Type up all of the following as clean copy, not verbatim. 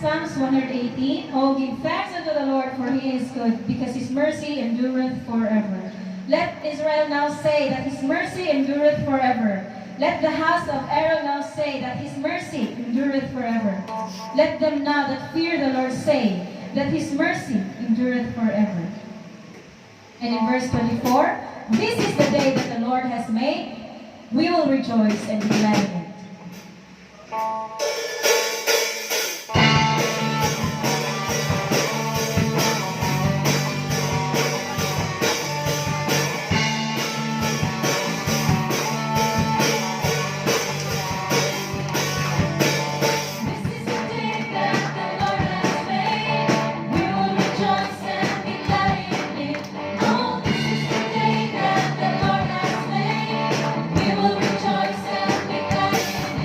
Psalms 118. Oh, give thanks unto the Lord, for he is good, because his mercy endureth forever. Let Israel now say that his mercy endureth forever. Let the house of Aaron now say that his mercy endureth forever. Let them now that fear the Lord say that his mercy endureth forever. And in verse 24, this is the day that the Lord has made. We will rejoice and be glad in it. We will rejoice and be glad in it.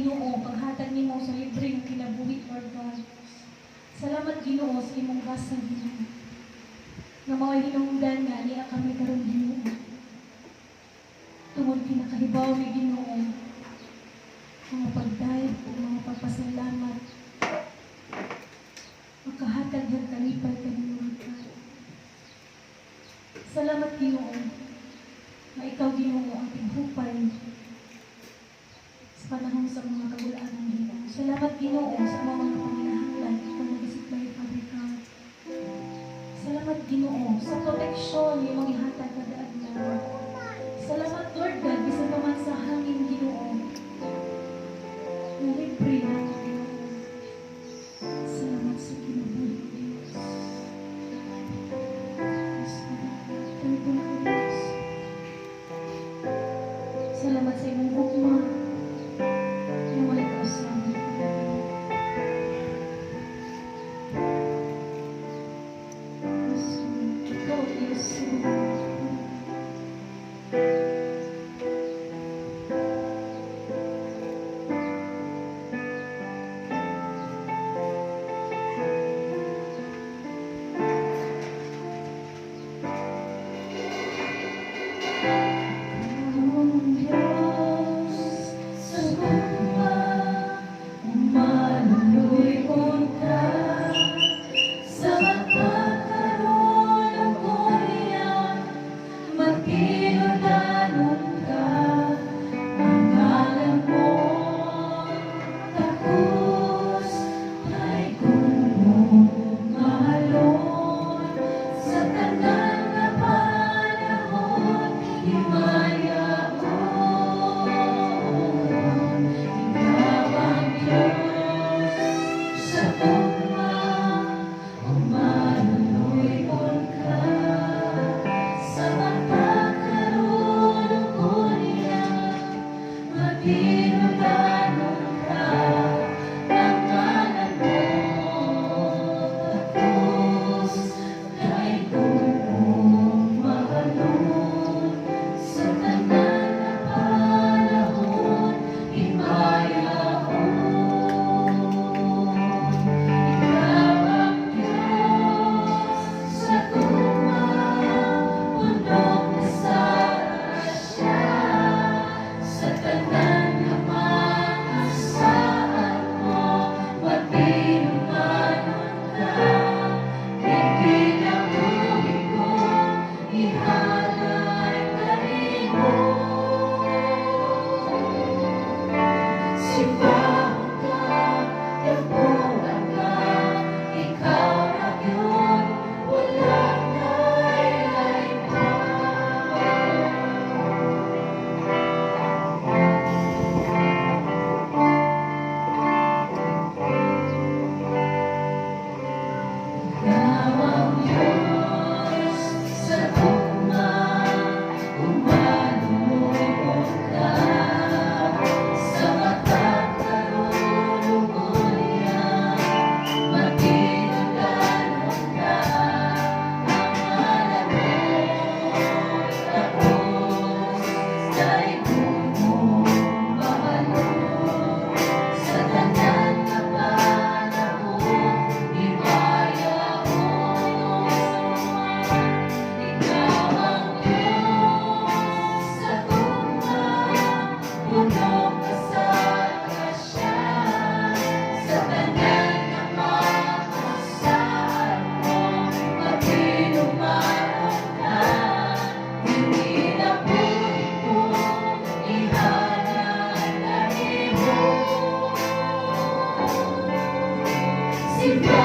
Ginoo, paghatag nimo sa libre ng kinabuhi, Lord God. Salamat Ginoo sa imong basa Ginoo. Nga mga hinungdan nga niya kami karon Ginoo. Tungod kinakahibaw mi Ginoo. Mga pagdayeg o mga pagpasalamat. Makahatag ng kalipay kanimo Lord God. Salamat Ginoo. Na ikaw Ginoo ang tighupay sa panahon sa mga kagulaan ng Ginoo. Salamat Ginoo sa mga panginahanlan ikaw nag-isipay Father God. Salamat Ginoo sa proteksyon ng mga ihatag kada adlaw. Salamat Lord God bisan pa man sa hangin Ginoo. Na libre na Ginoo. Salamat sa kinabuhi Diyos. Yes, Father God. Thankful ko Diyos. Salamat sa imong hukma. Na walay kausahan. Yes, Lord. Ikaw, yes, Lord. Ang Diyos sa guma, umanuloy-on ka. Sa magkakaroon ng kuliyan, magkinudanon ka. Ang ngalan mo, takos, ay kung mahalon. Sa tanan nga panahon, himayaon. Ikaw ang Diyos sa tugma, umanuloy-on ka. Sa magkakaroon ng kuliyan, magkinudanon ka. Ang ngalan mo, takos, kay kung mahalon. Sa tanan nga panahon, himayaon. Ikaw ang Diyos sa tugma, punong sa grasya. Sa tanan nga mga saan mo, magkinudanon ka. Ikinabuhi ko, ihalay kanimo. Simbahan ka, tempuhan ka, ikaw na yun, walang nailaypan. Ikaw ang Diyos sa tugma, umanuloy-on ka. Sa magkakaroon ng kuliyan, magkinudanon ka. Ang ngalan mo, takos, kay kung mahalon. Sa tanan nga panahon, himayaon. Ikaw ang Diyos sa tugma, punong sa grasya. Sa tanan nga mga saan mo, magkinudanon ka. Ikinabuhi ko, ihalay kanimo. Simbahan